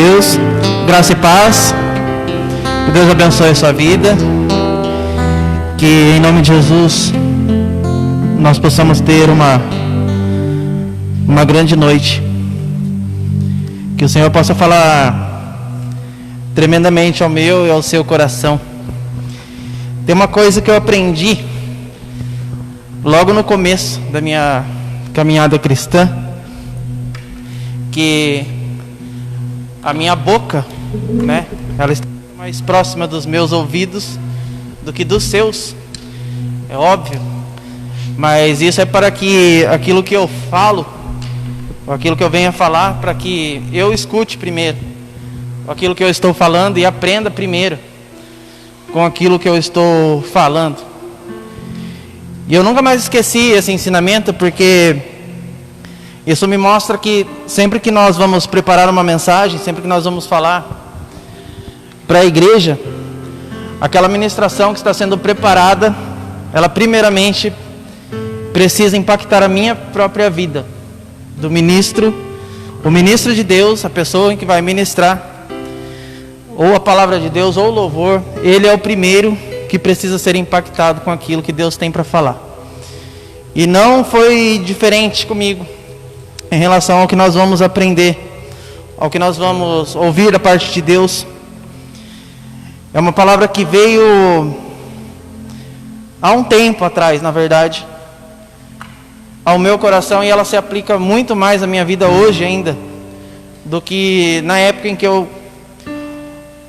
Deus, graça e paz. Que Deus abençoe a sua vida. Que em nome de Jesus nós possamos ter uma grande noite. Que o Senhor possa falar tremendamente ao meu e ao seu coração. Tem uma coisa que eu aprendi logo no começo da minha caminhada cristã, que a minha boca, né, ela está mais próxima dos meus ouvidos do que dos seus, é óbvio, mas isso é para que aquilo que eu falo, ou aquilo que eu venho a falar, para que eu escute primeiro aquilo que eu estou falando e aprenda primeiro com aquilo que eu estou falando. E eu nunca mais esqueci esse ensinamento, porque isso me mostra que sempre que nós vamos preparar uma mensagem, sempre que nós vamos falar para a igreja, aquela ministração que está sendo preparada, ela primeiramente precisa impactar a minha própria vida, do ministro, o ministro de Deus, a pessoa em que vai ministrar, ou a palavra de Deus, ou o louvor, ele é o primeiro que precisa ser impactado com aquilo que Deus tem para falar. E não foi diferente comigo em relação ao que nós vamos aprender, ao que nós vamos ouvir da parte de Deus. É uma palavra que veio há um tempo atrás, na verdade, ao meu coração, e ela se aplica muito mais à minha vida hoje ainda do que na época em que eu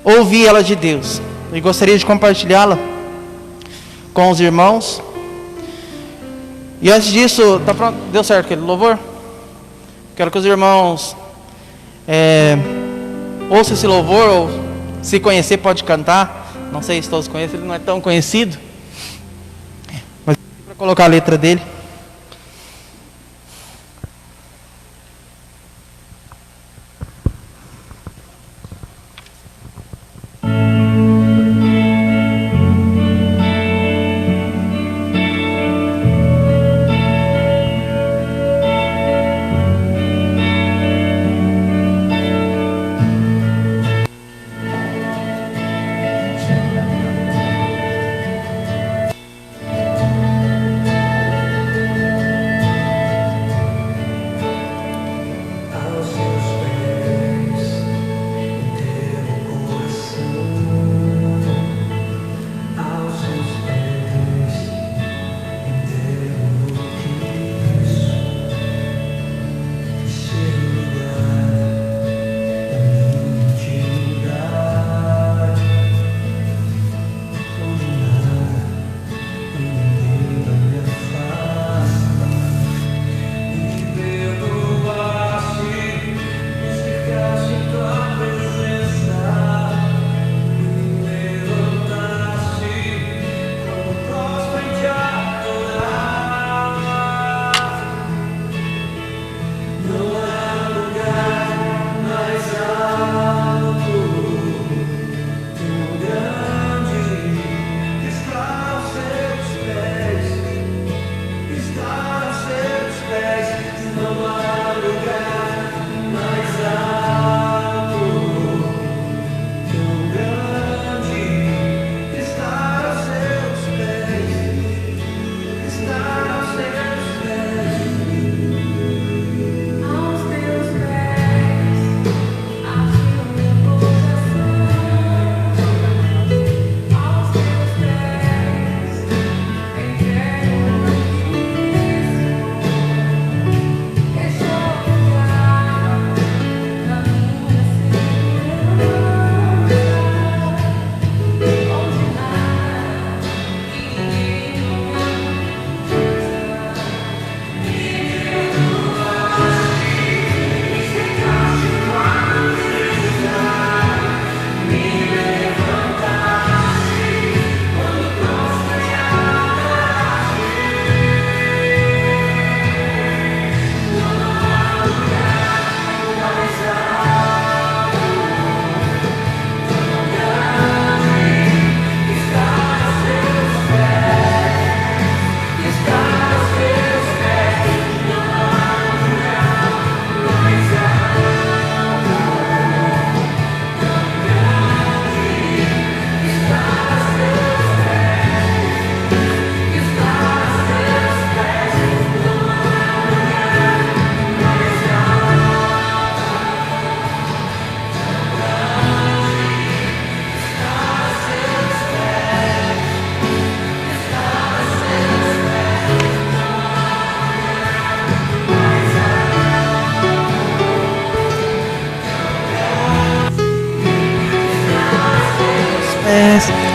ouvi ela de Deus. E gostaria de compartilhá-la com os irmãos. E antes disso, tá pronto? Deu certo aquele louvor? Quero que os irmãos ouçam esse louvor, ou se conhecer pode cantar. Não sei se todos conhecem, ele não é tão conhecido, mas para colocar a letra dele.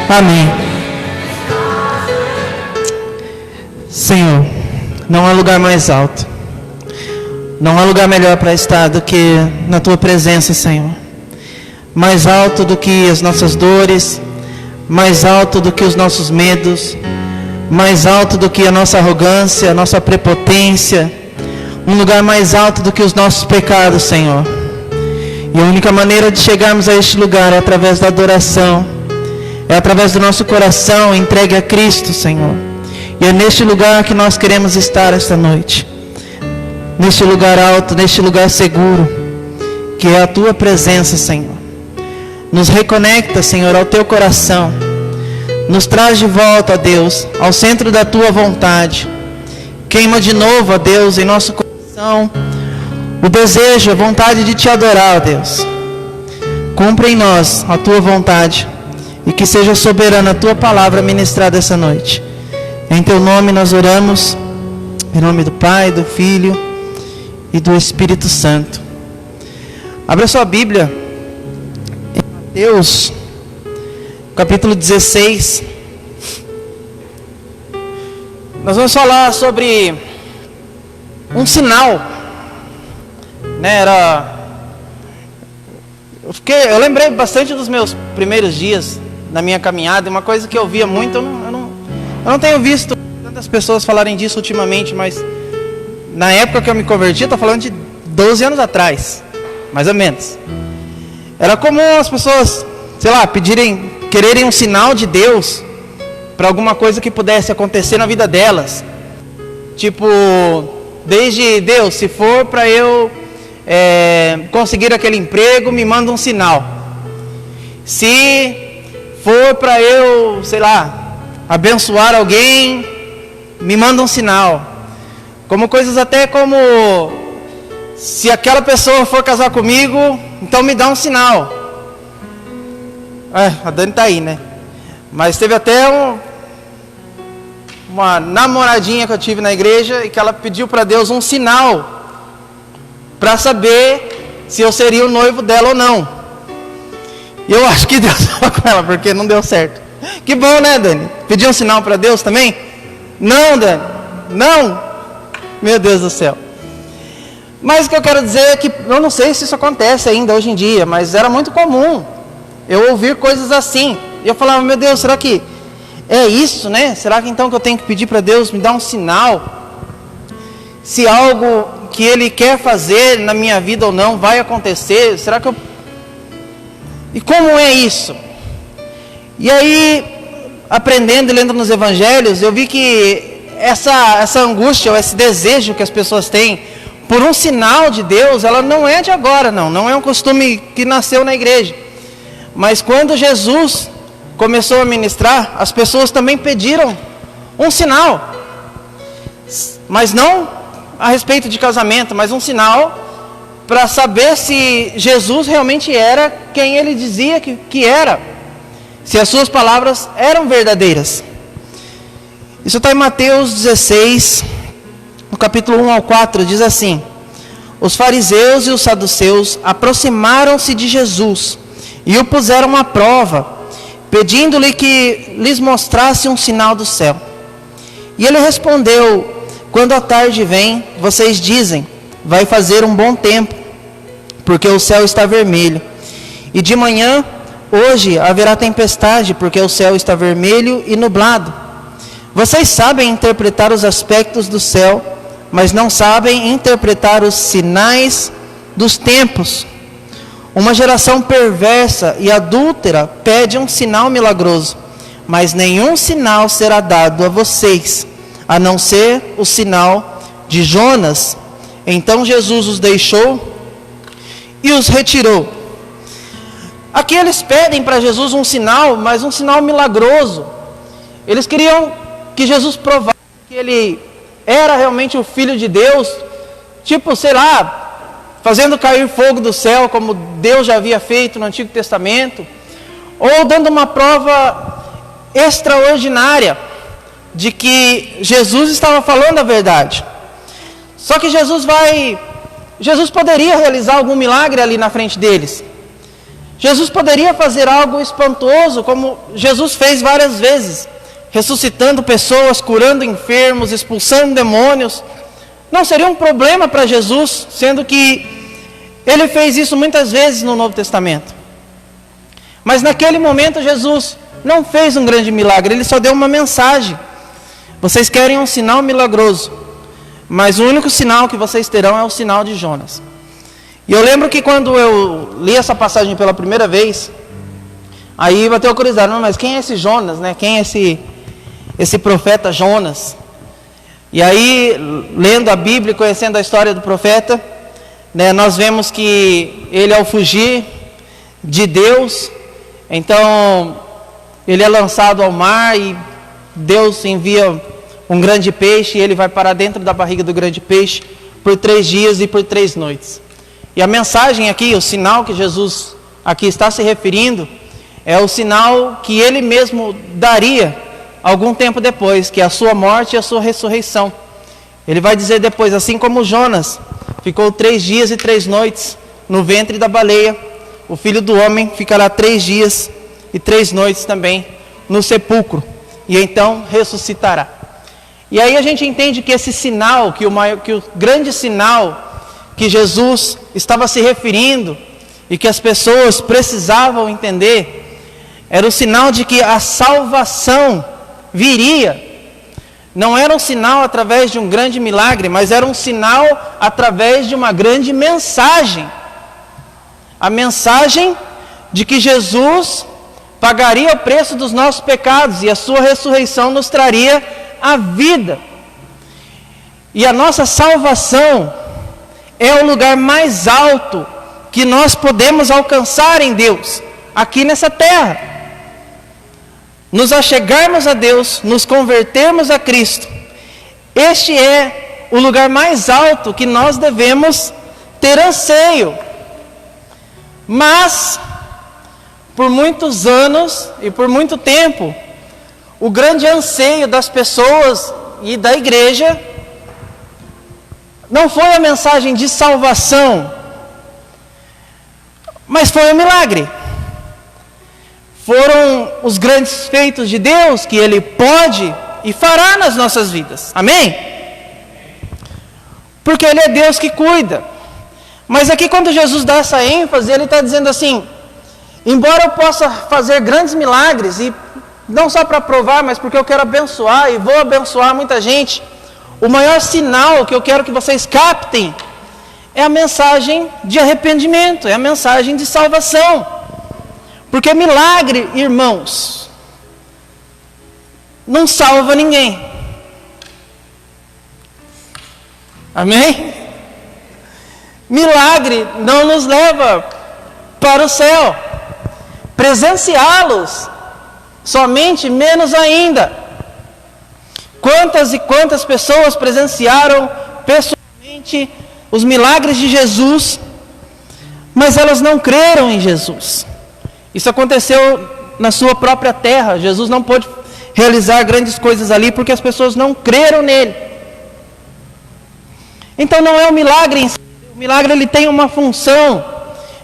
Amém. Senhor, não há lugar mais alto, não há lugar melhor para estar do que na Tua presença, Senhor. Mais alto do que as nossas dores, mais alto do que os nossos medos, mais alto do que a nossa arrogância, a nossa prepotência, um lugar mais alto do que os nossos pecados, Senhor. E a única maneira de chegarmos a este lugar é através da adoração, é através do nosso coração entregue a Cristo, Senhor. E é neste lugar que nós queremos estar esta noite, neste lugar alto, neste lugar seguro, que é a Tua presença, Senhor. Nos reconecta, Senhor, ao Teu coração, nos traz de volta, ó Deus, ao centro da Tua vontade. Queima de novo, ó Deus, em nosso coração o desejo, a vontade de Te adorar, ó Deus. Cumpre em nós a Tua vontade e que seja soberana a Tua palavra ministrada essa noite. Em Teu nome nós oramos, em nome do Pai, do Filho e do Espírito Santo. Abra sua Bíblia em Mateus, capítulo 16. Nós vamos falar sobre um sinal, né? Eu lembrei bastante dos meus primeiros dias na minha caminhada. Uma coisa que eu via muito, eu não tenho visto tantas pessoas falarem disso ultimamente, mas na época que eu me converti, eu estou falando de 12 anos atrás, mais ou menos. Era comum as pessoas, sei lá, quererem um sinal de Deus para alguma coisa que pudesse acontecer na vida delas. Tipo, desde Deus, se for para eu conseguir aquele emprego, me manda um sinal. Se for para eu, sei lá, abençoar alguém, me manda um sinal. Como coisas até como, se aquela pessoa for casar comigo, então me dá um sinal. A Dani tá aí, né? Mas teve até uma namoradinha que eu tive na igreja e que ela pediu para Deus um sinal para saber se eu seria o noivo dela ou não. E eu acho que Deus falou com ela, porque não deu certo. Que bom, né, Dani? Pediu um sinal para Deus também? Não, Dani, não. Meu Deus do céu. Mas o que eu quero dizer é que eu não sei se isso acontece ainda hoje em dia, mas era muito comum eu ouvir coisas assim. E eu falava, meu Deus, será que é isso, né? Será que então que eu tenho que pedir para Deus me dar um sinal? Se algo que Ele quer fazer na minha vida ou não vai acontecer? Será que eu... E como é isso? E aí, aprendendo e lendo nos evangelhos, eu vi que essa angústia, ou esse desejo que as pessoas têm por um sinal de Deus, ela não é de agora, não é um costume que nasceu na igreja. Mas quando Jesus começou a ministrar, as pessoas também pediram um sinal. Mas não a respeito de casamento, mas um sinal para saber se Jesus realmente era quem Ele dizia que era. Se as suas palavras eram verdadeiras. Isso está em Mateus 16, no capítulo 1 ao 4, diz assim: os fariseus e os saduceus aproximaram-se de Jesus e o puseram à prova, pedindo-lhe que lhes mostrasse um sinal do céu. E ele respondeu: quando a tarde vem, vocês dizem, vai fazer um bom tempo, porque o céu está vermelho. E de manhã, hoje haverá tempestade, porque o céu está vermelho e nublado. Vocês sabem interpretar os aspectos do céu, mas não sabem interpretar os sinais dos tempos. Uma geração perversa e adúltera pede um sinal milagroso, mas nenhum sinal será dado a vocês, a não ser o sinal de Jonas. Então Jesus os deixou e os retirou. Aqui eles pedem para Jesus um sinal, mas um sinal milagroso. Eles queriam que Jesus provasse que Ele era realmente o Filho de Deus, tipo, sei lá, fazendo cair fogo do céu, como Deus já havia feito no Antigo Testamento, ou dando uma prova extraordinária de que Jesus estava falando a verdade. Só que Jesus poderia realizar algum milagre ali na frente deles. Jesus poderia fazer algo espantoso, como Jesus fez várias vezes, ressuscitando pessoas, curando enfermos, expulsando demônios. Não seria um problema para Jesus, sendo que Ele fez isso muitas vezes no Novo Testamento. Mas naquele momento Jesus não fez um grande milagre, Ele só deu uma mensagem. Vocês querem um sinal milagroso, mas o único sinal que vocês terão é o sinal de Jonas. E eu lembro que quando eu li essa passagem pela primeira vez, aí bateu a curiosidade, não, mas quem é esse Jonas, né? Quem é esse profeta Jonas? E aí, lendo a Bíblia, conhecendo a história do profeta, né, nós vemos que ele, ao fugir de Deus, então ele é lançado ao mar e Deus envia um grande peixe e ele vai parar dentro da barriga do grande peixe por 3 dias e por 3 noites. E a mensagem aqui, o sinal que Jesus aqui está se referindo, é o sinal que ele mesmo daria algum tempo depois, que é a sua morte e a sua ressurreição. Ele vai dizer depois, assim como Jonas ficou 3 dias e 3 noites no ventre da baleia, o Filho do Homem ficará 3 dias e 3 noites também no sepulcro, e então ressuscitará. E aí a gente entende que esse sinal, que o grande sinal que Jesus estava se referindo e que as pessoas precisavam entender, era o sinal de que a salvação viria. Não era um sinal através de um grande milagre, mas era um sinal através de uma grande mensagem. A mensagem de que Jesus pagaria o preço dos nossos pecados e a sua ressurreição nos traria a vida. E a nossa salvação é o lugar mais alto que nós podemos alcançar em Deus, aqui nessa terra. Nos achegarmos a Deus, nos convertermos a Cristo, este é o lugar mais alto que nós devemos ter anseio. Mas, por muitos anos e por muito tempo, o grande anseio das pessoas e da igreja não foi a mensagem de salvação, mas foi o milagre. Foram os grandes feitos de Deus que Ele pode e fará nas nossas vidas. Amém? Porque Ele é Deus que cuida. Mas aqui quando Jesus dá essa ênfase, Ele está dizendo assim, embora eu possa fazer grandes milagres, e não só para provar, mas porque eu quero abençoar e vou abençoar muita gente, o maior sinal que eu quero que vocês captem é a mensagem de arrependimento, é a mensagem de salvação. Porque milagre, irmãos, não salva ninguém. Amém? Milagre não nos leva para o céu. Presenciá-los, somente menos ainda. Quantas e quantas pessoas presenciaram pessoalmente os milagres de Jesus, mas elas não creram em Jesus. Isso aconteceu na sua própria terra. Jesus não pôde realizar grandes coisas ali porque as pessoas não creram nele. Então não é um milagre em si. O milagre ele tem uma função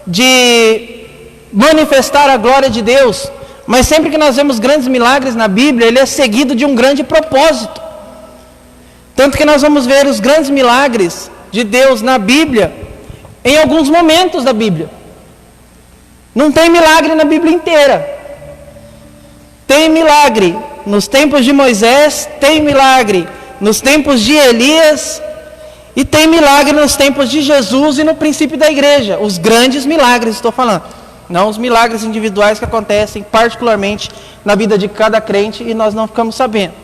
de manifestar a glória de Deus. Mas sempre que nós vemos grandes milagres na Bíblia, ele é seguido de um grande propósito. Tanto que nós vamos ver os grandes milagres de Deus na Bíblia, em alguns momentos da Bíblia. Não tem milagre na Bíblia inteira. Tem milagre nos tempos de Moisés, tem milagre nos tempos de Elias, e tem milagre nos tempos de Jesus e no princípio da igreja. Os grandes milagres, estou falando. Não os milagres individuais que acontecem particularmente na vida de cada crente e nós não ficamos sabendo.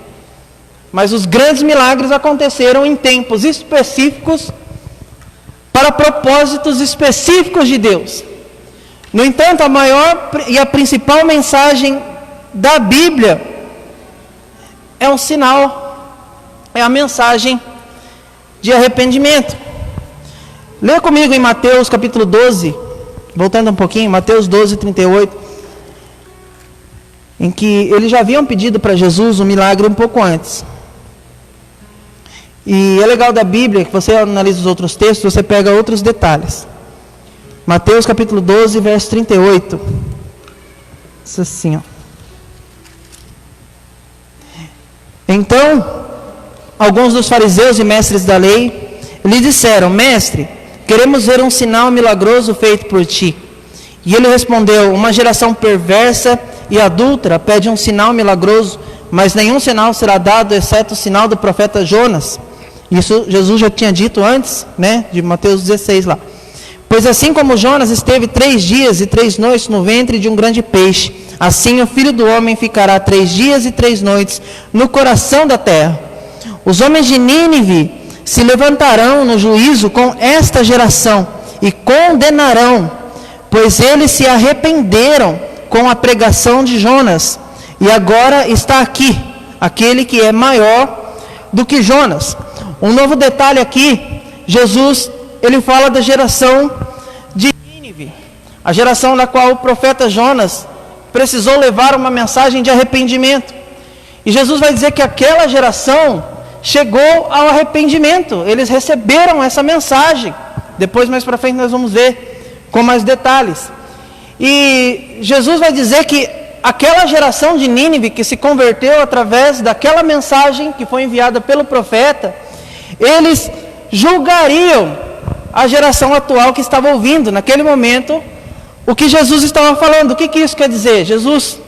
Mas os grandes milagres aconteceram em tempos específicos, para propósitos específicos de Deus. No entanto, a maior e a principal mensagem da Bíblia é um sinal, é a mensagem de arrependimento. Lê comigo em Mateus capítulo 12, voltando um pouquinho, Mateus 12, 38, em que eles já haviam pedido para Jesus um milagre um pouco antes. E é legal da Bíblia, que você analisa os outros textos, você pega outros detalhes. Mateus capítulo 12, verso 38. Diz assim, ó. Então, alguns dos fariseus e mestres da lei lhe disseram: Mestre, queremos ver um sinal milagroso feito por ti. E ele respondeu: uma geração perversa e adúltera pede um sinal milagroso, mas nenhum sinal será dado, exceto o sinal do profeta Jonas. Isso Jesus já tinha dito antes, né, de Mateus 16 lá. Pois assim como Jonas esteve 3 dias e 3 noites no ventre de um grande peixe, assim o Filho do Homem ficará 3 dias e 3 noites no coração da terra. Os homens de Nínive se levantarão no juízo com esta geração e condenarão, pois eles se arrependeram com a pregação de Jonas, e agora está aqui aquele que é maior do que Jonas. Um novo detalhe aqui, Jesus, ele fala da geração de Nínive, a geração na qual o profeta Jonas precisou levar uma mensagem de arrependimento. E Jesus vai dizer que aquela geração chegou ao arrependimento, eles receberam essa mensagem. Depois, mais para frente, nós vamos ver com mais detalhes. E Jesus vai dizer que aquela geração de Nínive que se converteu através daquela mensagem que foi enviada pelo profeta, eles julgariam a geração atual que estava ouvindo naquele momento o que Jesus estava falando. O que isso quer dizer? Jesus,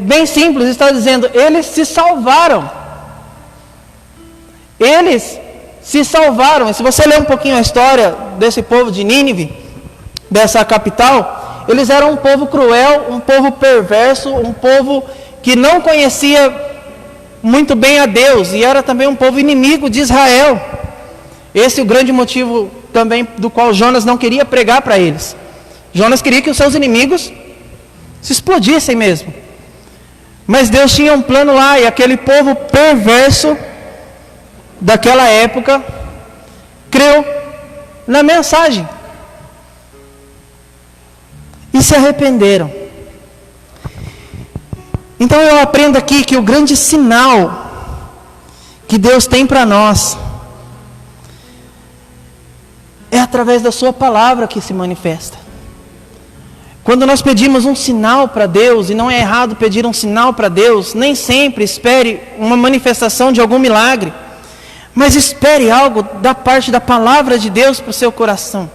bem simples, está dizendo: eles se salvaram. Eles se salvaram. E se você ler um pouquinho a história desse povo de Nínive, dessa capital, eles eram um povo cruel, um povo perverso, um povo que não conhecia muito bem a Deus, e era também um povo inimigo de Israel. Esse é o grande motivo também do qual Jonas não queria pregar para eles. Jonas queria que os seus inimigos se explodissem mesmo. Mas Deus tinha um plano lá, e aquele povo perverso daquela época creu na mensagem e se arrependeram. Então eu aprendo aqui que o grande sinal que Deus tem para nós é através da sua palavra que se manifesta. Quando nós pedimos um sinal para Deus, e não é errado pedir um sinal para Deus, nem sempre espere uma manifestação de algum milagre, mas espere algo da parte da palavra de Deus para o seu coração.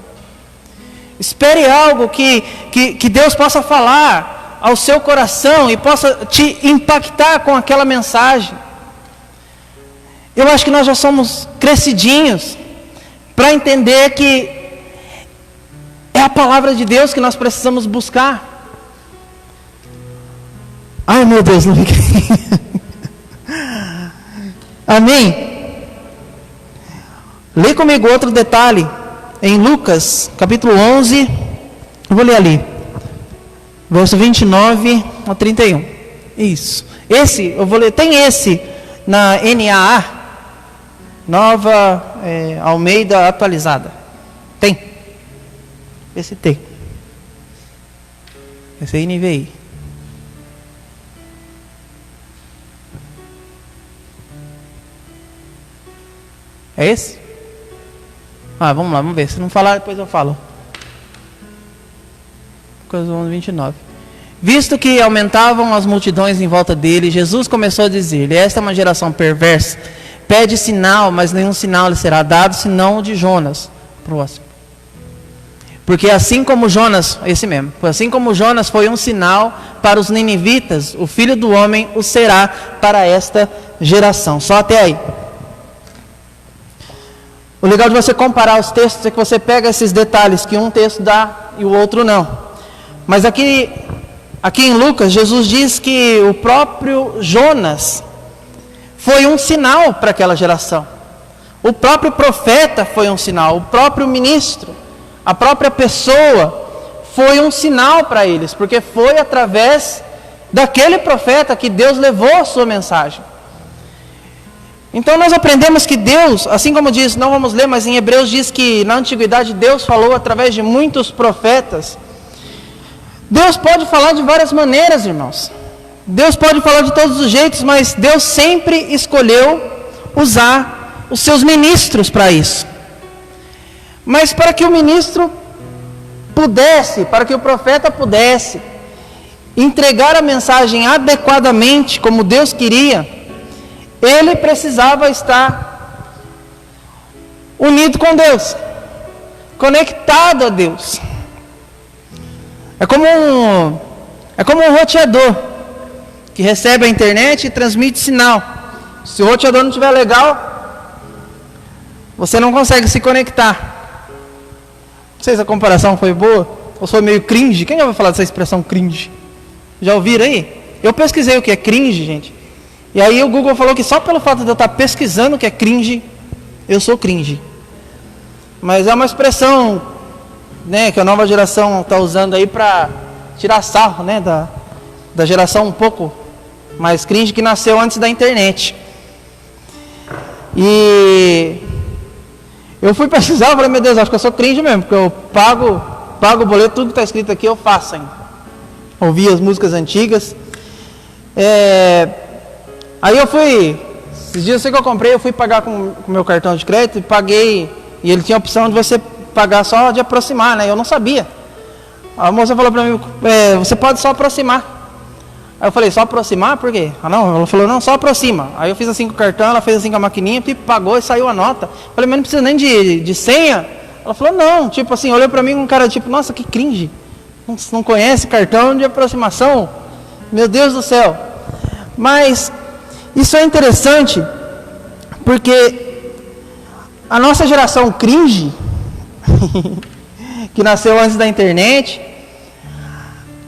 Espere algo que Deus possa falar ao seu coração e possa te impactar com aquela mensagem. Eu acho que nós já somos crescidinhos para entender que é a palavra de Deus que nós precisamos buscar. Ai meu Deus, não fiquei. Amém? Lê comigo outro detalhe em Lucas capítulo 11, eu vou ler ali, verso 29 a 31. Isso. Esse, eu vou ler, tem esse na NAA, Nova Almeida Atualizada. Tem. Esse tem. Esse é NVI. É esse? Vamos lá, vamos ver. Se não falar, depois eu falo. Lucas 11, 29. Visto que aumentavam as multidões em volta dele, Jesus começou a dizer-lhe: esta é uma geração perversa, pede sinal, mas nenhum sinal lhe será dado, senão o de Jonas. Próximo. Porque assim como Jonas, esse mesmo, assim como Jonas foi um sinal para os ninivitas, o Filho do Homem o será para esta geração. Só até aí. O legal de você comparar os textos é que você pega esses detalhes que um texto dá e o outro não. Mas aqui em Lucas, Jesus diz que o próprio Jonas foi um sinal para aquela geração. O próprio profeta foi um sinal, o próprio ministro, a própria pessoa foi um sinal para eles, porque foi através daquele profeta que Deus levou a sua mensagem. Então nós aprendemos que Deus, assim como diz, não vamos ler, mas em Hebreus diz que na antiguidade Deus falou através de muitos profetas. Deus pode falar de várias maneiras, irmãos. Deus pode falar de todos os jeitos, mas Deus sempre escolheu usar os seus ministros para isso. Mas para que o ministro para que o profeta pudesse entregar a mensagem adequadamente, como Deus queria, ele precisava estar unido com Deus, conectado a Deus. É como um roteador que recebe a internet e transmite sinal. Se o roteador não estiver legal, você não consegue se conectar. Não sei se a comparação foi boa ou foi meio cringe. Quem já vai falar dessa expressão cringe? Já ouviram aí? Eu pesquisei o que é cringe, gente. E aí o Google falou que só pelo fato de eu estar pesquisando o que é cringe, eu sou cringe. Mas é uma expressão, né, que a nova geração está usando aí para tirar sarro, né, da geração um pouco mais cringe que nasceu antes da internet. E eu fui pesquisar, eu falei, meu Deus, acho que eu sou cringe mesmo, porque eu pago o boleto, tudo que está escrito aqui eu faço ainda. Ouvi as músicas antigas. Aí eu fui, esses dias que eu comprei, eu fui pagar com o meu cartão de crédito e paguei, e ele tinha a opção de você pagar só de aproximar, né? Eu não sabia. A moça falou pra mim, você pode só aproximar. Aí eu falei, só aproximar? Por quê? Não, ela falou, não, só aproxima. Aí eu fiz assim com o cartão, ela fez assim com a maquininha, pagou e saiu a nota. Eu falei, mas não precisa nem de senha? Ela falou, não, tipo assim, olhou pra mim com um cara tipo, nossa, que cringe. Não conhece cartão de aproximação? Meu Deus do céu. Mas isso é interessante, porque a nossa geração cringe, que nasceu antes da internet,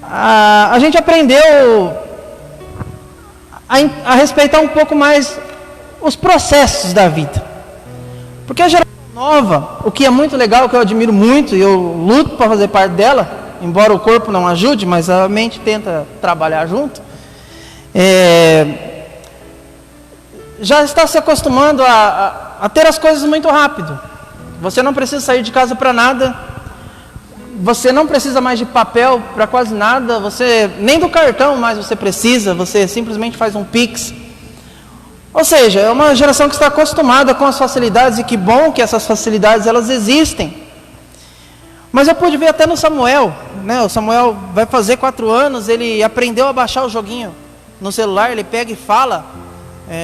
a gente aprendeu a respeitar um pouco mais os processos da vida. Porque a geração nova, o que é muito legal, o que eu admiro muito, e eu luto para fazer parte dela, embora o corpo não ajude, mas a mente tenta trabalhar junto, já está se acostumando a ter as coisas muito rápido. Você não precisa sair de casa para nada, você não precisa mais de papel para quase nada, nem do cartão mais você precisa, você simplesmente faz um Pix. Ou seja, é uma geração que está acostumada com as facilidades, e que bom que essas facilidades elas existem. Mas eu pude ver até no Samuel, né? O Samuel vai fazer 4 anos, ele aprendeu a baixar o joguinho no celular, ele pega e fala,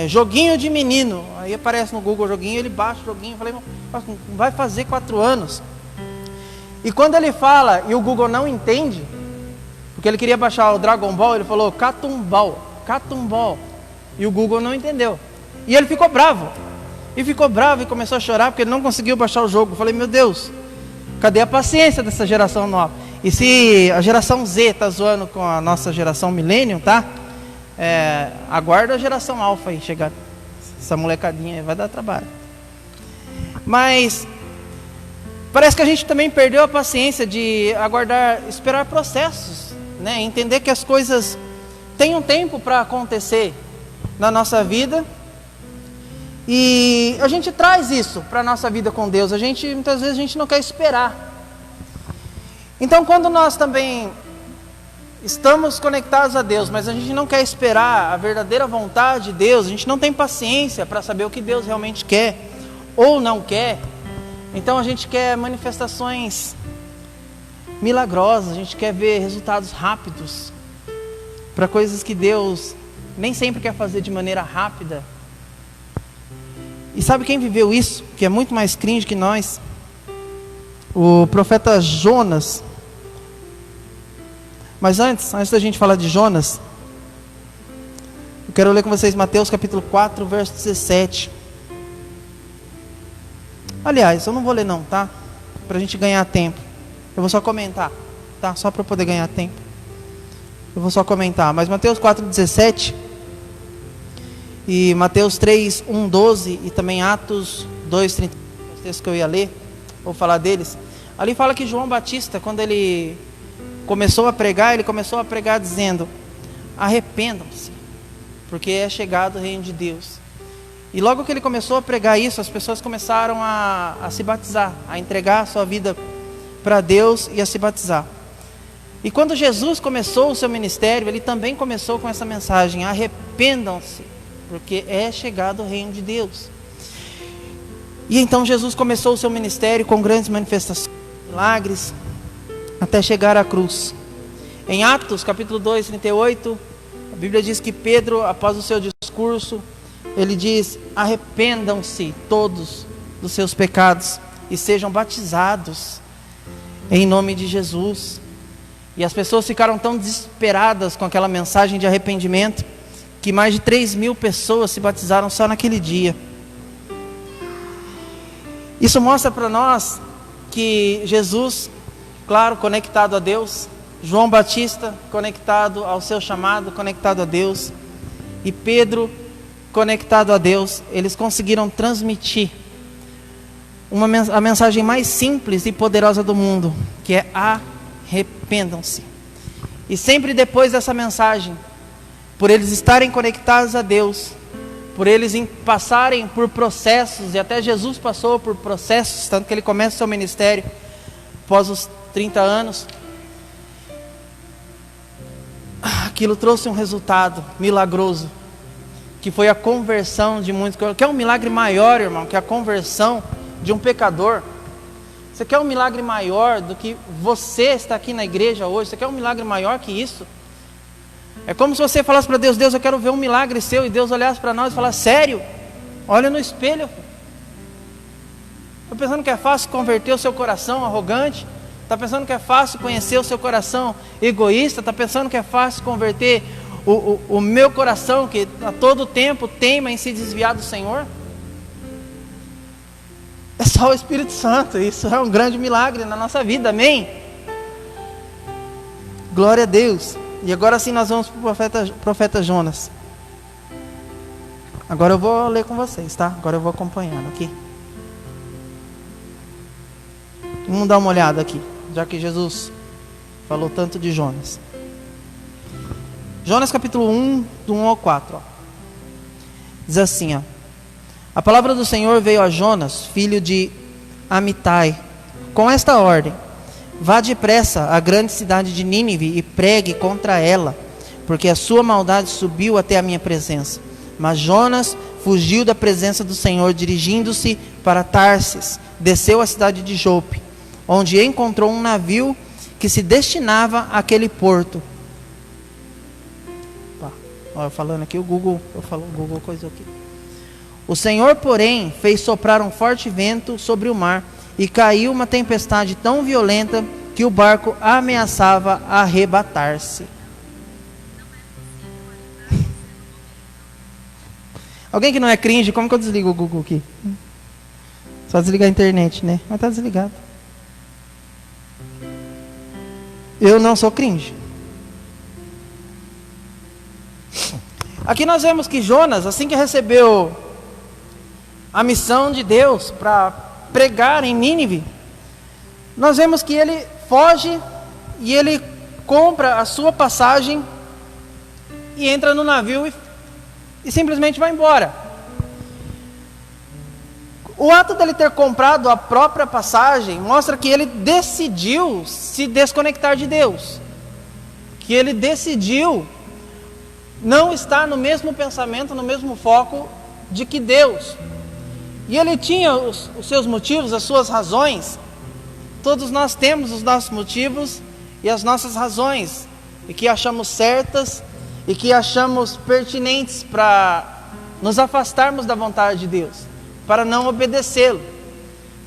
joguinho de menino, aí aparece no Google joguinho, ele baixa o joguinho, eu falei, vai fazer 4 anos. E quando ele fala e o Google não entende, porque ele queria baixar o Dragon Ball, ele falou Catumball, e o Google não entendeu. E ele ficou bravo, e começou a chorar porque ele não conseguiu baixar o jogo. Eu falei, meu Deus, cadê a paciência dessa geração nova? E se a geração Z está zoando com a nossa geração Millennium, tá? Aguarda a geração Alpha aí chegar. Essa molecadinha aí vai dar trabalho. Mas parece que a gente também perdeu a paciência de esperar processos, né? Entender que as coisas têm um tempo para acontecer na nossa vida. E a gente traz isso para a nossa vida com Deus. Muitas vezes a gente não quer esperar. Então quando nós também estamos conectados a Deus, mas a gente não quer esperar a verdadeira vontade de Deus, a gente não tem paciência para saber o que Deus realmente quer ou não quer, então a gente quer manifestações milagrosas, a gente quer ver resultados rápidos para coisas que Deus nem sempre quer fazer de maneira rápida. E sabe quem viveu isso, que é muito mais cringe que nós? O profeta Jonas. Mas antes da gente falar de Jonas, eu quero ler com vocês Mateus capítulo 4, verso 17. Aliás, eu não vou ler não, tá? Para a gente ganhar tempo. Eu vou só comentar, tá? Só para poder ganhar tempo. Eu vou só comentar. Mas Mateus 4, 17... e Mateus 3, 1, 12 e também Atos 2, 30, os textos que eu ia ler, vou falar deles. Ali fala que João Batista, quando ele começou a pregar dizendo, arrependam-se, porque é chegado o reino de Deus. E logo que ele começou a pregar isso, as pessoas começaram a se batizar, a entregar a sua vida para Deus e a se batizar. E quando Jesus começou o seu ministério, ele também começou com essa mensagem, arrependam-se, porque é chegado o reino de Deus. E então Jesus começou o seu ministério com grandes manifestações, milagres. até chegar à cruz. Em Atos capítulo 2, 38, a Bíblia diz que Pedro, após o seu discurso, ele diz: arrependam-se todos dos seus pecados e sejam batizados em nome de Jesus. E as pessoas ficaram tão desesperadas com aquela mensagem de arrependimento, que mais de 3.000 pessoas se batizaram só naquele dia. Isso mostra para nós que Jesus, claro, conectado a Deus, João Batista conectado ao seu chamado, conectado a Deus, e Pedro conectado a Deus, eles conseguiram transmitir a mensagem mais simples e poderosa do mundo, que é arrependam-se. E sempre depois dessa mensagem, por eles estarem conectados a Deus, por eles passarem por processos, e até Jesus passou por processos, tanto que ele começa o seu ministério após os 30 anos, aquilo trouxe um resultado milagroso, que foi a conversão de muitos. Que é um milagre maior, irmão, que a conversão de um pecador? Você quer um milagre maior do que você está aqui na igreja hoje? Você quer um milagre maior que isso? É como se você falasse para Deus: Deus, eu quero ver um milagre seu, e Deus olhasse para nós e falasse: sério? Olha no espelho. Está pensando que é fácil converter o seu coração arrogante? Está pensando que é fácil conhecer o seu coração egoísta? Está pensando que é fácil converter o meu coração, que a todo tempo teima em se desviar do Senhor? É só o Espírito Santo. Isso é um grande milagre na nossa vida, amém? Glória a Deus. E agora sim nós vamos para o profeta Jonas. Agora eu vou ler com vocês, tá? Agora eu vou acompanhando aqui. Vamos dar uma olhada aqui, já que Jesus falou tanto de Jonas. Jonas capítulo 1, do 1 ao 4. Ó. Diz assim, ó: a palavra do Senhor veio a Jonas, filho de Amitai, com esta ordem: vá depressa à grande cidade de Nínive e pregue contra ela, porque a sua maldade subiu até a minha presença. Mas Jonas fugiu da presença do Senhor, dirigindo-se para Tarsis, desceu à cidade de Jope, onde encontrou um navio que se destinava àquele porto. Olha, falando aqui, o Google coisou aqui. O Senhor, porém, fez soprar um forte vento sobre o mar, e caiu uma tempestade tão violenta que o barco ameaçava arrebatar-se. Alguém que não é cringe, como que eu desligo o Google aqui? Só desligar a internet, né? Mas está desligado. Eu não sou cringe. Aqui nós vemos que Jonas, assim que recebeu a missão de Deus para pregar em Nínive, nós vemos que ele foge e ele compra a sua passagem e entra no navio e simplesmente vai embora. O ato dele ter comprado a própria passagem mostra que ele decidiu se desconectar de Deus, que ele decidiu não estar no mesmo pensamento, no mesmo foco de que Deus. E ele tinha os seus motivos, as suas razões. Todos nós temos os nossos motivos e as nossas razões, e que achamos certas e que achamos pertinentes para nos afastarmos da vontade de Deus, para não obedecê-lo,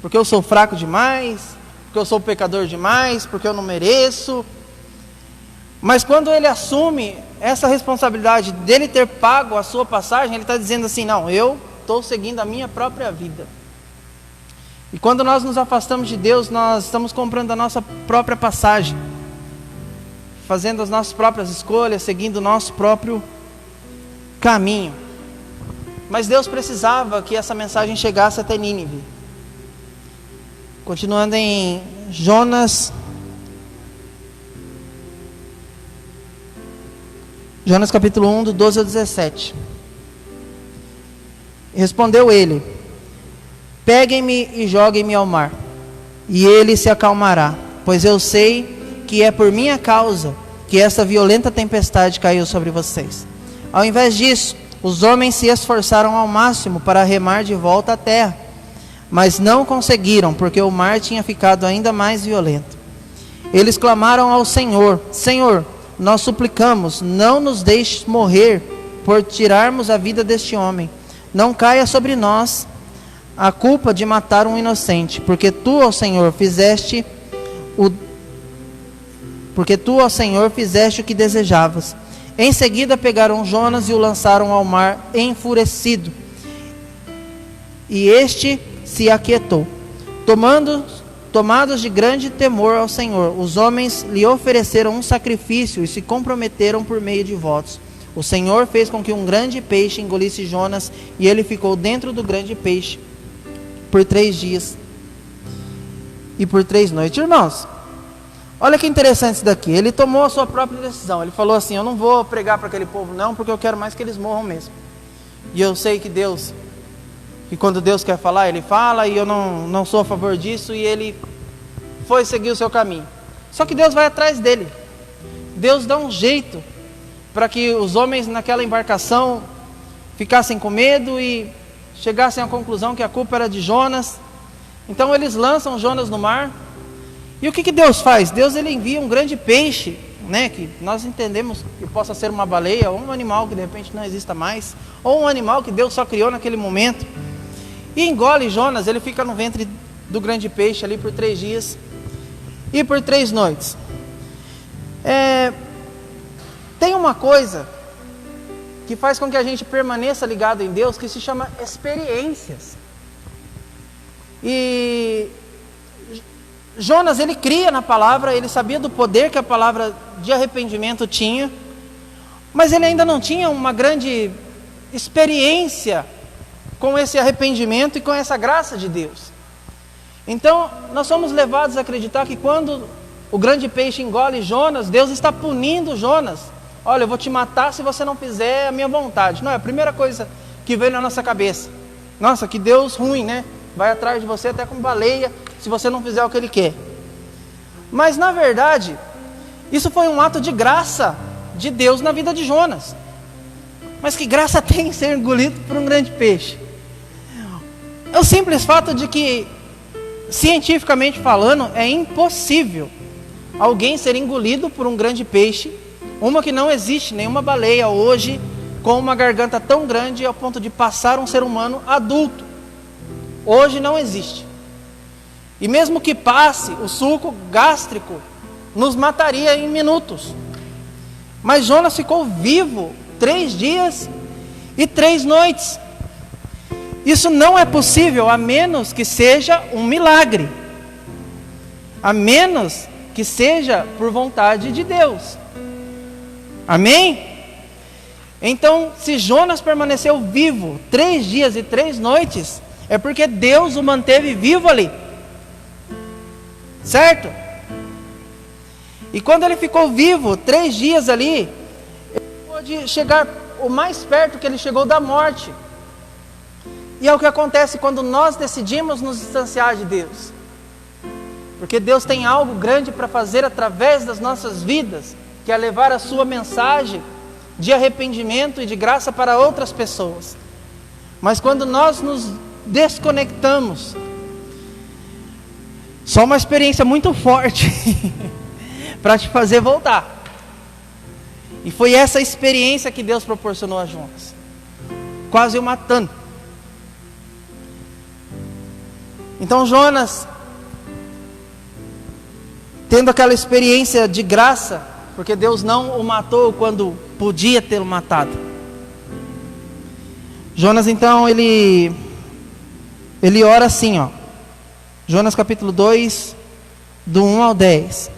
porque eu sou fraco demais, porque eu sou pecador demais, porque eu não mereço. Mas quando ele assume essa responsabilidade dele ter pago a sua passagem, ele está dizendo assim: não, eu estou seguindo a minha própria vida. E quando nós nos afastamos de Deus, nós estamos comprando a nossa própria passagem, fazendo as nossas próprias escolhas, seguindo o nosso próprio caminho. Mas Deus precisava que essa mensagem chegasse até Nínive. Continuando em Jonas capítulo 1, do 12 ao 17. Respondeu ele: peguem-me e joguem-me ao mar, e ele se acalmará, pois eu sei que é por minha causa que essa violenta tempestade caiu sobre vocês. Ao invés disso, os homens se esforçaram ao máximo para remar de volta à terra, mas não conseguiram, porque o mar tinha ficado ainda mais violento. Eles clamaram ao Senhor: Senhor, nós suplicamos, não nos deixes morrer por tirarmos a vida deste homem. Não caia sobre nós a culpa de matar um inocente, porque tu, ó Senhor, fizeste o que desejavas. Em seguida pegaram Jonas e o lançaram ao mar enfurecido. E este se aquietou. Tomados de grande temor ao Senhor, os homens lhe ofereceram um sacrifício e se comprometeram por meio de votos. O Senhor fez com que um grande peixe engolisse Jonas, e ele ficou dentro do grande peixe por 3 dias e por 3 noites. Irmãos, olha que interessante isso daqui. Ele tomou a sua própria decisão. Ele falou assim: eu não vou pregar para aquele povo não, porque eu quero mais que eles morram mesmo. E eu sei que quando Deus quer falar, Ele fala, e eu não sou a favor disso, e ele foi seguir o seu caminho. Só que Deus vai atrás dele. Deus dá um jeito para que os homens naquela embarcação ficassem com medo e chegassem à conclusão que a culpa era de Jonas. Então eles lançam Jonas no mar. E o que Deus faz? Deus, ele envia um grande peixe, né, que nós entendemos que possa ser uma baleia, ou um animal que de repente não exista mais, ou um animal que Deus só criou naquele momento, e engole Jonas. Ele fica no ventre do grande peixe ali por 3 dias e por 3 noites. Tem uma coisa que faz com que a gente permaneça ligado em Deus, que se chama experiências. E Jonas, ele cria na palavra, ele sabia do poder que a palavra de arrependimento tinha, mas ele ainda não tinha uma grande experiência com esse arrependimento e com essa graça de Deus. Então, nós somos levados a acreditar que quando o grande peixe engole Jonas, Deus está punindo Jonas. Olha, eu vou te matar se você não fizer a minha vontade. Não, é a primeira coisa que veio na nossa cabeça. Nossa, que Deus ruim, né? Vai atrás de você até com baleia, se você não fizer o que Ele quer. Mas, na verdade, isso foi um ato de graça de Deus na vida de Jonas. Mas que graça tem em ser engolido por um grande peixe? É o simples fato de que, cientificamente falando, é impossível alguém ser engolido por um grande peixe, uma que não existe nenhuma baleia hoje com uma garganta tão grande ao ponto de passar um ser humano adulto. Hoje não existe. E mesmo que passe, o suco gástrico nos mataria em minutos. Mas Jonas ficou vivo 3 dias e 3 noites. Isso não é possível a menos que seja um milagre, a menos que seja por vontade de Deus. Amém? Então, se Jonas permaneceu vivo 3 dias e 3 noites, é porque Deus o manteve vivo ali, certo? E quando ele ficou vivo 3 dias ali, ele pôde chegar o mais perto que ele chegou da morte. E é o que acontece quando nós decidimos nos distanciar de Deus, porque Deus tem algo grande para fazer através das nossas vidas, que é levar a sua mensagem de arrependimento e de graça para outras pessoas. Mas quando nós nos desconectamos, só uma experiência muito forte para te fazer voltar. E foi essa experiência que Deus proporcionou a Jonas, quase o matando. Então Jonas, tendo aquela experiência de graça, porque Deus não o matou quando podia tê-lo matado. Jonas então, ele ora assim, ó. Jonas capítulo 2, do 1 ao 10.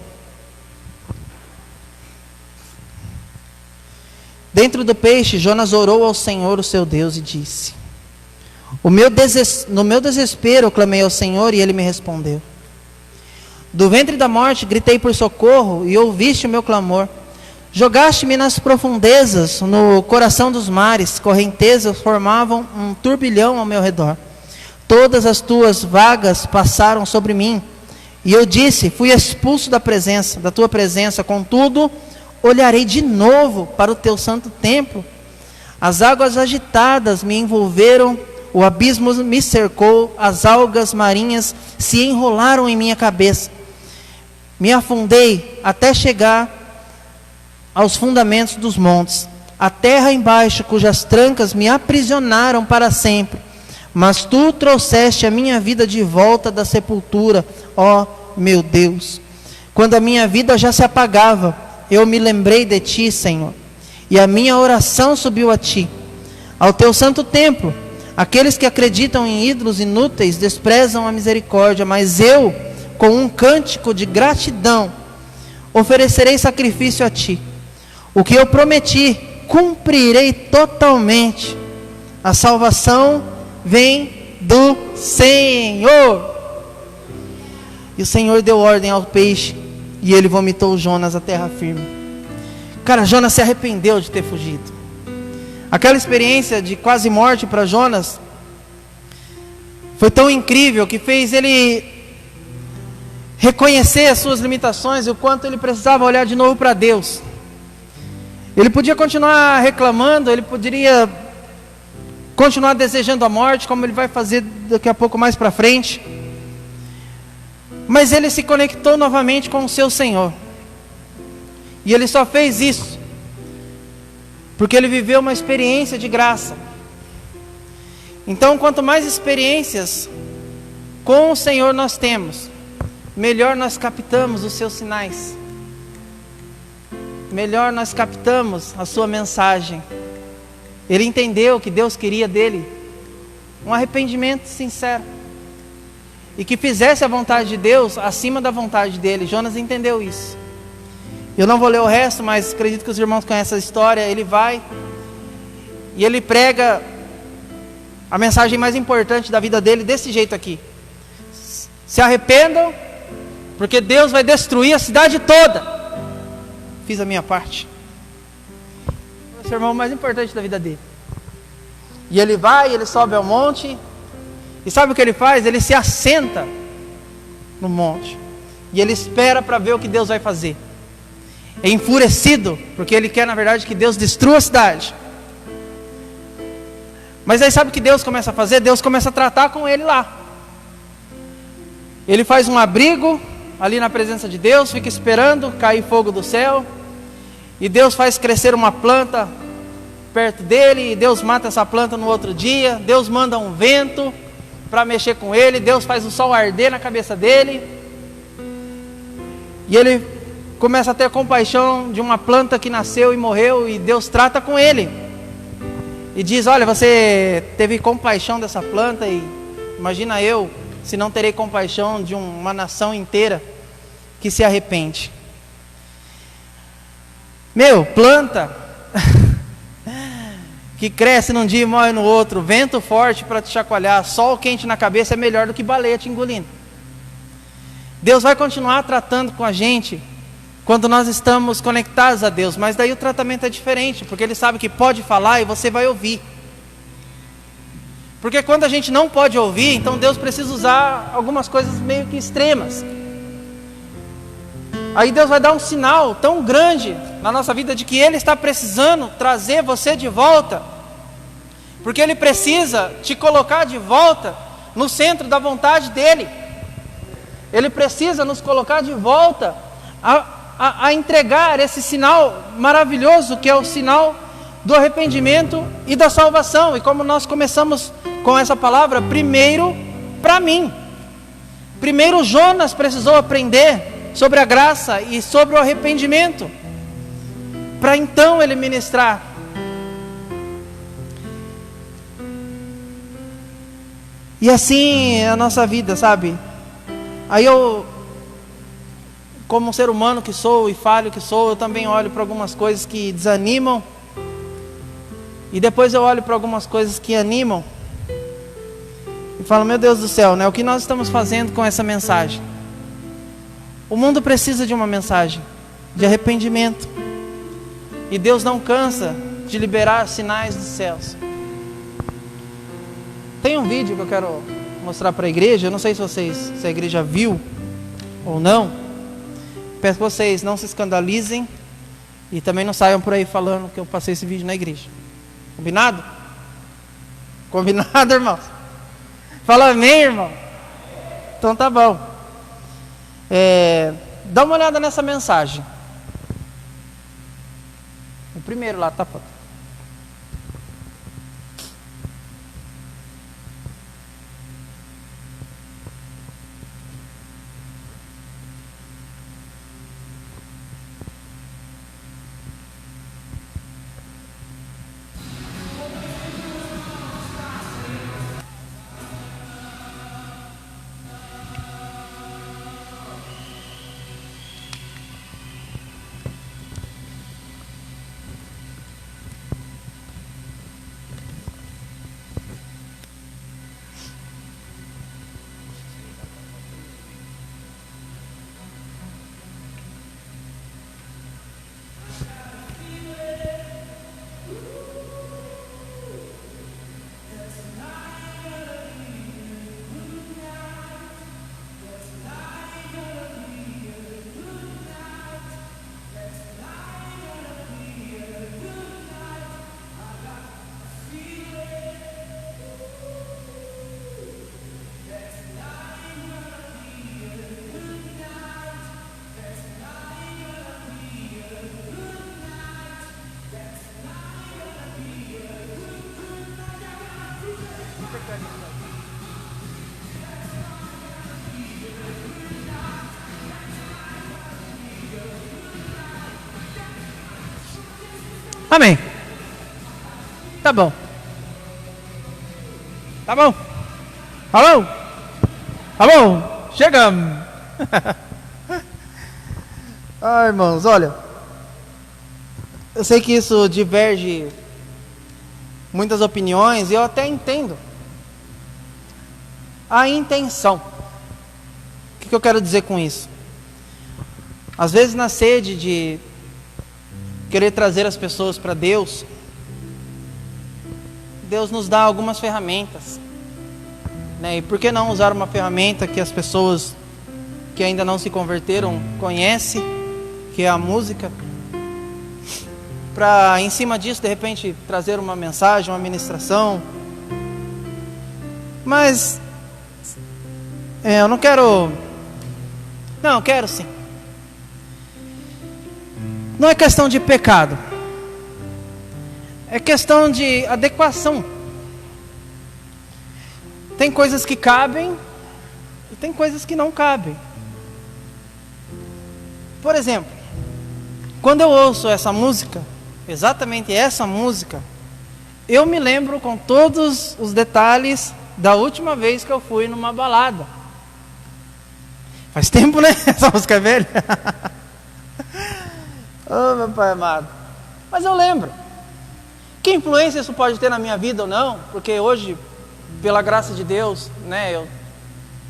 Dentro do peixe, Jonas orou ao Senhor, o seu Deus, e disse: no meu desespero, eu clamei ao Senhor, e Ele me respondeu. Do ventre da morte, gritei por socorro, e ouviste o meu clamor. Jogaste-me nas profundezas, no coração dos mares, correntezas formavam um turbilhão ao meu redor. Todas as tuas vagas passaram sobre mim, e eu disse: fui expulso da tua presença, contudo, olharei de novo para o teu santo templo. As águas agitadas me envolveram, o abismo me cercou, as algas marinhas se enrolaram em minha cabeça. me afundei até chegar aos fundamentos dos montes, a terra embaixo, cujas trancas me aprisionaram para sempre. Mas tu trouxeste a minha vida de volta da sepultura, ó meu Deus. Quando a minha vida já se apagava, eu me lembrei de ti, Senhor, e a minha oração subiu a ti, ao teu santo templo. Aqueles que acreditam em ídolos inúteis desprezam a misericórdia, mas eu, com um cântico de gratidão, oferecerei sacrifício a ti. O que eu prometi, cumprirei totalmente. A salvação vem do Senhor. E o Senhor deu ordem ao peixe, e ele vomitou Jonas à terra firme. Cara, Jonas se arrependeu de ter fugido. Aquela experiência de quase morte para Jonas foi tão incrível que fez ele reconhecer as suas limitações e o quanto ele precisava olhar de novo para Deus. Ele podia continuar reclamando, ele poderia continuar desejando a morte, como ele vai fazer daqui a pouco mais para frente. Mas ele se conectou novamente com o seu Senhor. E ele só fez isso porque ele viveu uma experiência de graça. Então, quanto mais experiências com o Senhor nós temos, melhor nós captamos os seus sinais, melhor nós captamos a sua mensagem. Ele entendeu que Deus queria dele um arrependimento sincero, e que fizesse a vontade de Deus acima da vontade dele. Jonas entendeu isso. Eu não vou ler o resto, mas acredito que os irmãos conhecem a história. Ele vai e ele prega a mensagem mais importante da vida dele desse jeito aqui: se arrependam, porque Deus vai destruir a cidade toda. Fiz a minha parte. Foi o sermão mais importante da vida dele. E ele vai, ele sobe ao monte, e sabe o que ele faz? Ele se assenta no monte e ele espera para ver o que Deus vai fazer. É enfurecido, porque ele quer, na verdade, que Deus destrua a cidade. Mas aí sabe o que Deus começa a fazer? Deus começa a tratar com ele lá. Ele faz um abrigo ali na presença de Deus, fica esperando cair fogo do céu, e Deus faz crescer uma planta perto dele, e Deus mata essa planta no outro dia. Deus manda um vento para mexer com ele, Deus faz o sol arder na cabeça dele, e ele começa a ter compaixão de uma planta que nasceu e morreu, e Deus trata com ele e diz: olha, você teve compaixão dessa planta, e imagina eu se não terei compaixão de uma nação inteira que se arrepende. Planta que cresce num dia e morre no outro, vento forte para te chacoalhar, sol quente na cabeça é melhor do que baleia te engolindo. Deus vai continuar tratando com a gente quando nós estamos conectados a Deus, mas daí o tratamento é diferente, porque Ele sabe que pode falar e você vai ouvir. Porque quando a gente não pode ouvir, então Deus precisa usar algumas coisas meio que extremas. Aí Deus vai dar um sinal tão grande na nossa vida de que Ele está precisando trazer você de volta, porque Ele precisa te colocar de volta no centro da vontade dEle. Ele precisa nos colocar de volta a entregar esse sinal maravilhoso, que é o sinal do arrependimento e da salvação. E como nós começamos com essa palavra, primeiro para mim. Primeiro Jonas precisou aprender sobre a graça e sobre o arrependimento, para então ele ministrar. E assim é a nossa vida, sabe? Aí eu, como um ser humano que sou e falho que sou, eu também olho para algumas coisas que desanimam, e depois eu olho para algumas coisas que animam, e falo: meu Deus do céu, né? O que nós estamos fazendo com essa mensagem? O mundo precisa de uma mensagem de arrependimento, e Deus não cansa de liberar sinais dos céus. Tem um vídeo que eu quero mostrar para a igreja. Eu não sei se a igreja viu ou não. Peço que vocês não se escandalizem e também não saiam por aí falando que eu passei esse vídeo na igreja. Combinado? Combinado, irmãos? Fala amém, irmão. Então tá bom. dá uma olhada nessa mensagem. O primeiro lá, tá? Amém. Tá bom. Tá bom. Tá bom. Tá bom. Chegamos. Ai, irmãos, olha. Eu sei que isso diverge muitas opiniões e eu até entendo a intenção. O que eu quero dizer com isso? Às vezes na sede de querer trazer as pessoas para Deus, Deus nos dá algumas ferramentas, né? E por que não usar uma ferramenta que as pessoas que ainda não se converteram conhecem, que é a música, para em cima disso de repente trazer uma mensagem, uma ministração. Mas eu não quero. Não, quero sim. Não é questão de pecado, é questão de adequação. Tem coisas que cabem e tem coisas que não cabem. Por exemplo, quando eu ouço essa música, exatamente essa música, eu me lembro com todos os detalhes da última vez que eu fui numa balada. Faz tempo, né? Essa música é velha. Oh, meu Pai amado. Mas eu lembro. Que influência isso pode ter na minha vida ou não? Porque hoje, pela graça de Deus, né, eu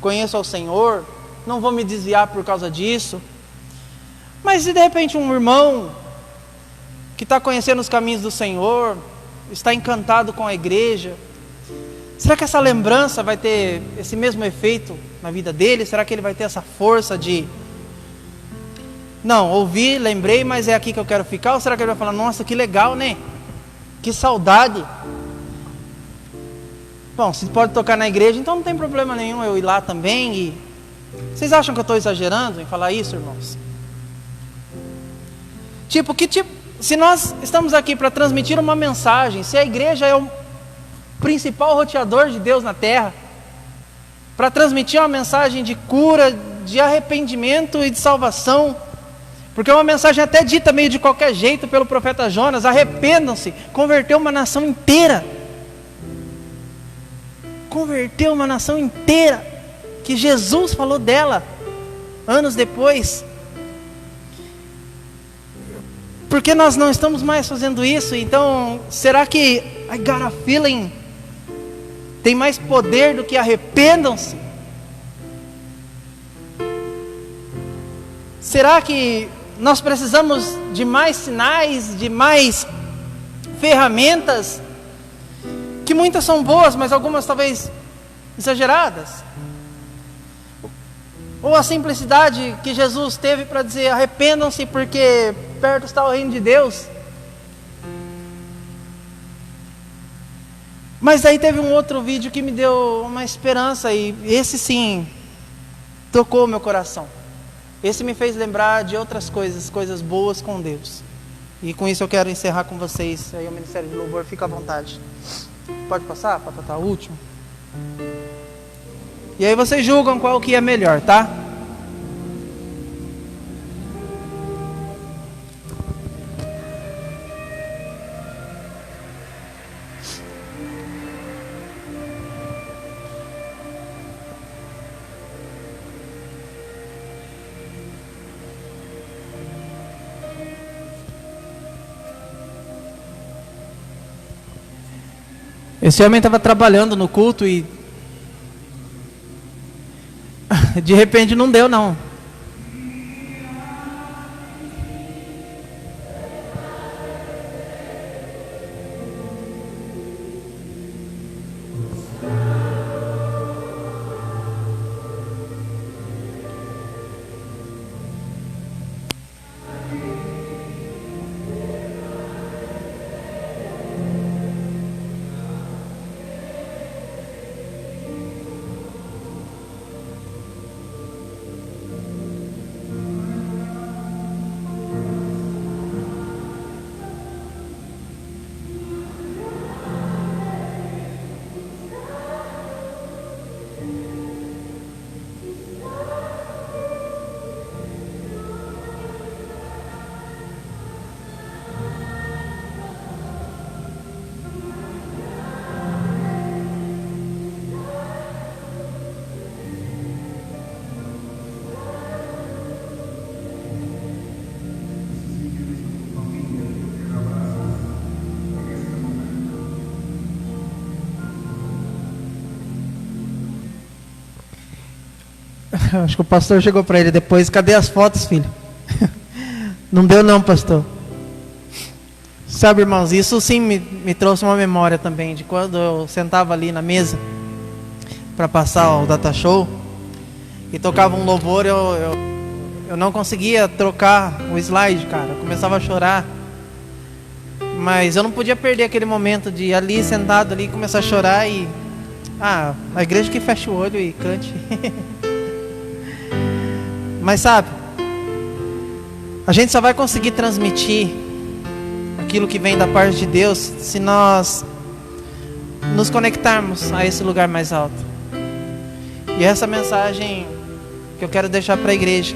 conheço ao Senhor, não vou me desviar por causa disso. Mas se de repente um irmão que está conhecendo os caminhos do Senhor, está encantado com a igreja, será que essa lembrança vai ter esse mesmo efeito na vida dele? Será que ele vai ter essa força de... Não, ouvi, lembrei, mas é aqui que eu quero ficar? Ou será que ele vai falar, nossa, que legal, né? Que saudade. Bom, se pode tocar na igreja, então não tem problema nenhum eu ir lá também. E... Vocês acham que eu estou exagerando em falar isso, irmãos? Se nós estamos aqui para transmitir uma mensagem, se a igreja é o principal roteador de Deus na terra, para transmitir uma mensagem de cura, de arrependimento e de salvação, porque é uma mensagem até dita meio de qualquer jeito pelo profeta Jonas: arrependam-se, converteu uma nação inteira. Converteu uma nação inteira, que Jesus falou dela anos depois. Por que nós não estamos mais fazendo isso? Então, será que I got a feeling tem mais poder do que arrependam-se? Será que nós precisamos de mais sinais, de mais ferramentas, que muitas são boas, mas algumas talvez exageradas? Ou a simplicidade que Jesus teve para dizer: arrependam-se porque perto está o reino de Deus. Mas aí teve um outro vídeo que me deu uma esperança, e esse sim tocou meu coração. esse me fez lembrar de outras coisas, coisas boas com Deus. E com isso eu quero encerrar com vocês. Aí o Ministério de Louvor, fica à vontade. Pode passar para tratar o último? E aí vocês julgam qual que é melhor, tá? Esse homem estava trabalhando no culto e de repente não deu não. Acho que o pastor chegou para ele depois: cadê as fotos, filho? Não deu não, pastor. Sabe, irmãos, isso sim me trouxe uma memória também de quando eu sentava ali na mesa para passar o data show e tocava um louvor. Eu não conseguia trocar o slide, cara. Eu começava a chorar. Mas eu não podia perder aquele momento de ir ali sentado ali, começar a chorar e... a igreja que fecha o olho e cante. Mas sabe, a gente só vai conseguir transmitir aquilo que vem da parte de Deus se nós nos conectarmos a esse lugar mais alto. E essa mensagem que eu quero deixar para a igreja,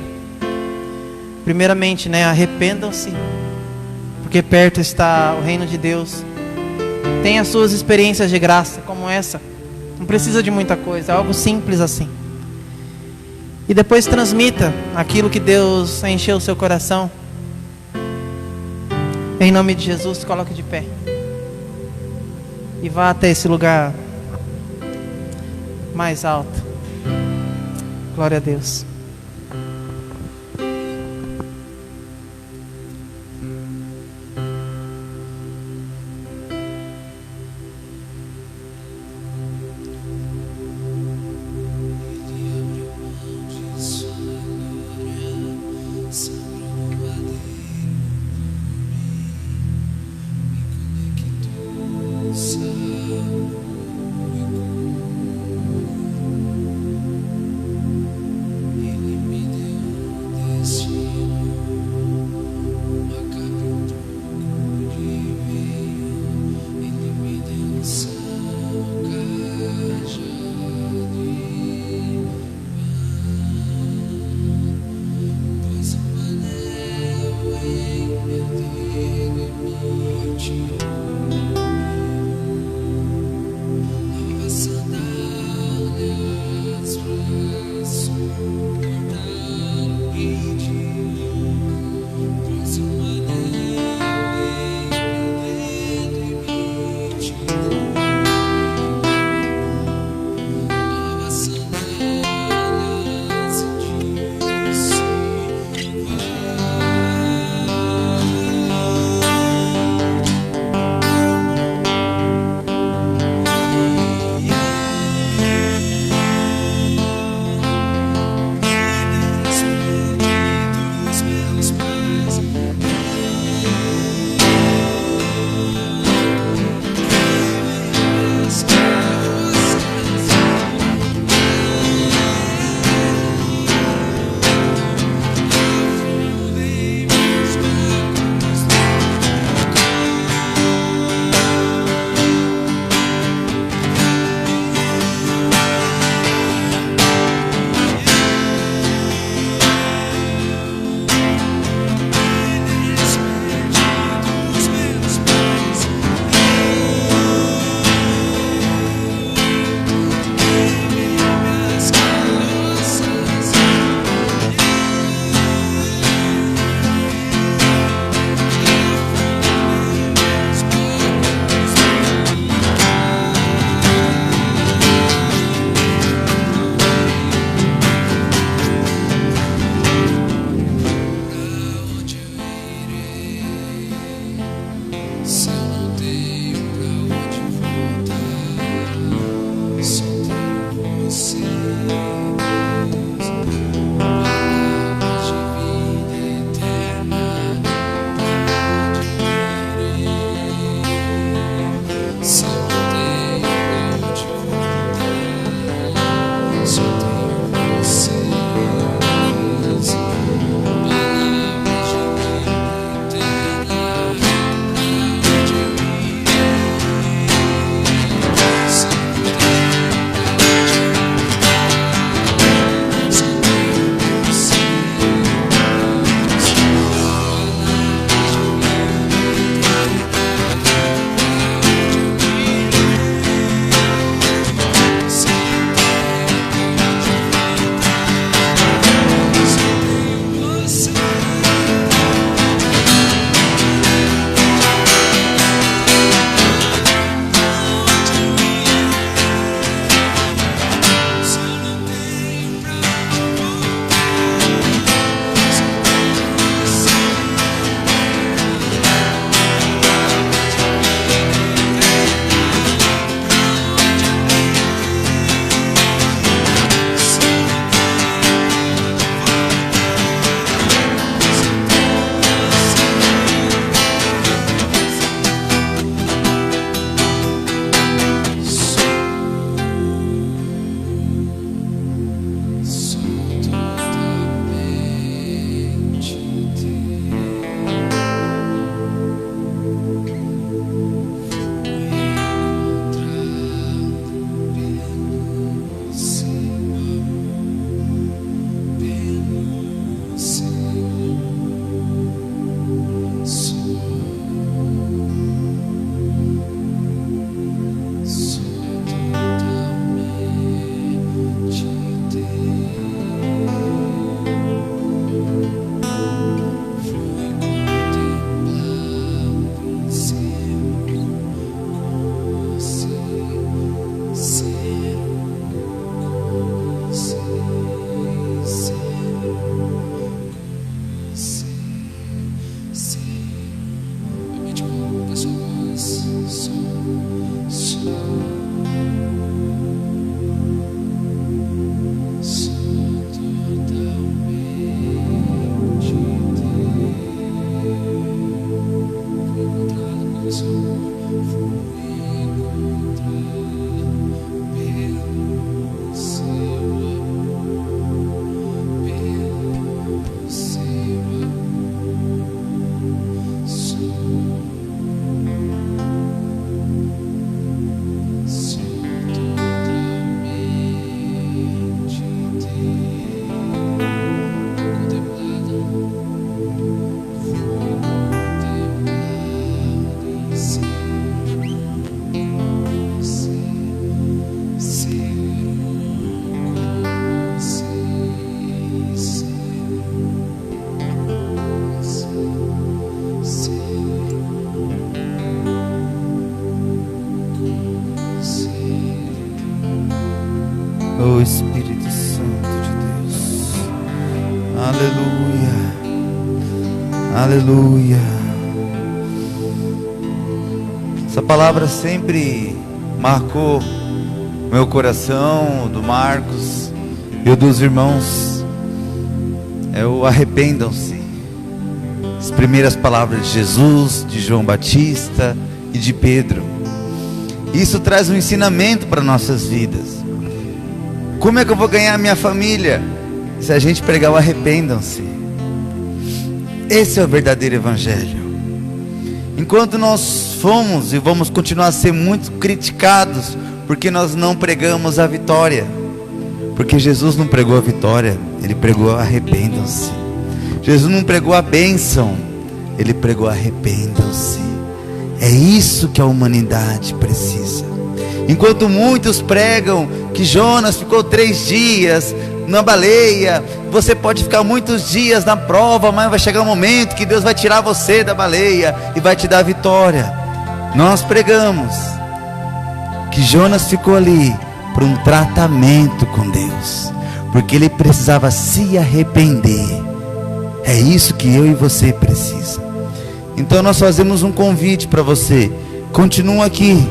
primeiramente, arrependam-se, porque perto está o reino de Deus. Tenha suas experiências de graça como essa. Não precisa de muita coisa, é algo simples assim. E depois transmita aquilo que Deus encheu o seu coração. Em nome de Jesus, coloque de pé. E vá até esse lugar mais alto. Glória a Deus. Oh Espírito Santo de Deus, aleluia, aleluia. Essa palavra sempre marcou meu coração, do Marcos e o dos irmãos. É o arrependam-se. As primeiras palavras de Jesus, de João Batista e de Pedro. Isso traz um ensinamento para nossas vidas. Como é que eu vou ganhar a minha família? Se a gente pregar o arrependam-se. Esse é o verdadeiro evangelho. Enquanto nós fomos e vamos continuar a ser muito criticados porque nós não pregamos a vitória, porque Jesus não pregou a vitória, Ele pregou arrependam-se. Jesus não pregou a bênção, Ele pregou arrependam-se. É isso que a humanidade precisa. Enquanto muitos pregam que Jonas ficou 3 dias na baleia, você pode ficar muitos dias na prova, mas vai chegar um momento que Deus vai tirar você da baleia e vai te dar a vitória. Nós pregamos que Jonas ficou ali por um tratamento com Deus, porque ele precisava se arrepender. É isso que eu e você precisa. Então nós fazemos um convite para você. Continua aqui.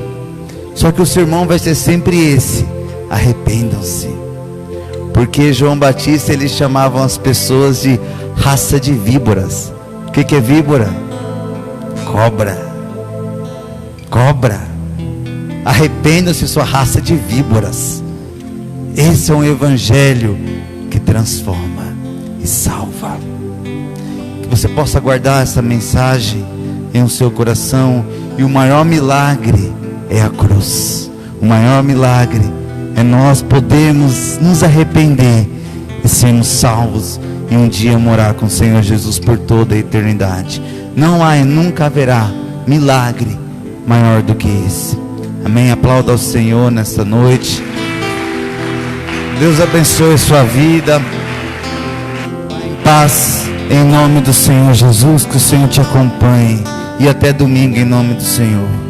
Só que o sermão vai ser sempre esse: arrependam-se. Porque João Batista, eles chamavam as pessoas de raça de víboras. O que é víbora? Cobra. Cobra. Arrependa-se, sua raça de víboras. Esse é um evangelho que transforma e salva. Que você possa guardar essa mensagem em o seu coração. E o maior milagre é a cruz. O maior milagre é nós podermos nos arrepender e sermos salvos e um dia morar com o Senhor Jesus por toda a eternidade. Não há e nunca haverá milagre maior do que esse. Amém. Aplauda ao Senhor nesta noite. Deus abençoe sua vida. Em paz, em nome do Senhor Jesus. Que o Senhor te acompanhe. E até domingo, em nome do Senhor.